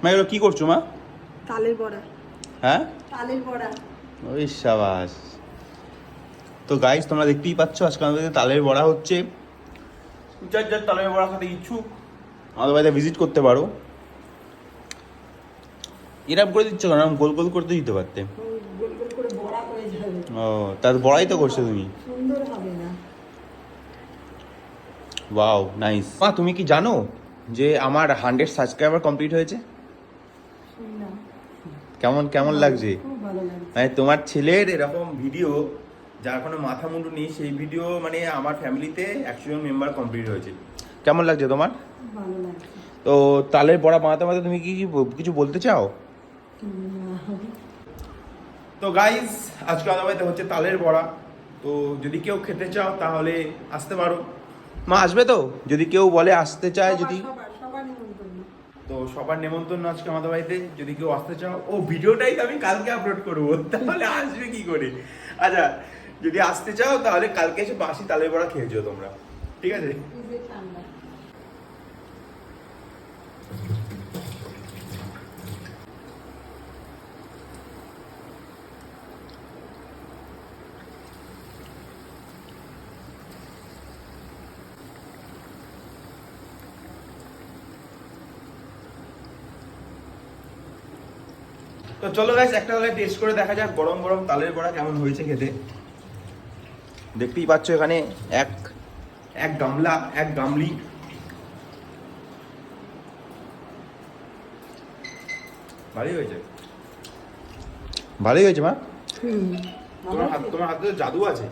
মা এগুলো কি করছো মা? তালের বড়া। হ্যাঁ, তালের বড়া। ওই সাবাস। তো গাইস তোমরা দেখতেই পাচ্ছ আজকে আমাদের তালের বড়া হচ্ছে। যার যার তালের বড়া খেতে ইচ্ছুক আমাদের বাড়িতে ভিজিট করতে পারো। এরকম করে দিচ্ছ কেন? গোল গোল করতে দিতে পারতে। গোল গোল করে বড়া হয়ে যাবে। ও, তার বড়াই তো করছো তুমি। সুন্দর হবে না? Wow, nice. মা তুমি কি জানো যে আমার 100 সাবস্ক্রাইবার কমপ্লিট হয়েছে? শুনলাম। কেমন কেমন লাগছে? খুব ভালো লাগছে। মানে তোমার ছেলের এরকম ভিডিও, যার কোনো মাথা মুন্ডু নেই, সেই ভিডিও মানে আমার ফ্যামিলিতে 100 জন মেম্বার কমপ্লিট হয়েছে। কেমন লাগছে তোমার? খুব ভালো লাগছে। তো তালের বড়া বানাতে বানাতে তুমি কি কিছু বলতে চাও? তো গাইস আজকে আমাদের বাড়িতে হচ্ছে তালের বড়া। তো যদি কেউ খেতে চাও তাহলে আসতে পারো। মা আসবে তো? যদি কেউ বলে আসতে চায়, যদি সবার নিমন্ত্রণ। তো সবার নেমন্তন্ন আজকে আমাদের বাড়িতে। যদি কেউ আসতে চাও, ও ভিডিওটাই তো আমি কালকে আপলোড করবো, তাহলে আসবে কি করে? আচ্ছা, যদি আসতে চাও তাহলে কালকে এসে বাসি তালের বড়া খেয়ে যেও তোমরা, ঠিক আছে? ঠান্ডা। তো চলো গাইস একটা তাহলে টেস্ট করে দেখা যাক গরম গরম তালের বড়া কেমন হয়েছে খেতে। দেখতেই পাচ্ছ এখানে এক এক গামলা, এক গামলি। ভালোই হয়েছে, ভালোই হয়েছে মা। তোমার হাতে তো জাদু আছে।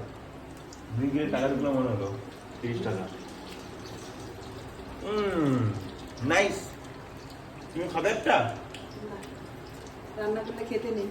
দুই গিয়ে টাকা ঢুকলো মনে হলো, 30 টাকা। নাইস। তুমি খাবে একটা? রান্না করলে খেতে নেই।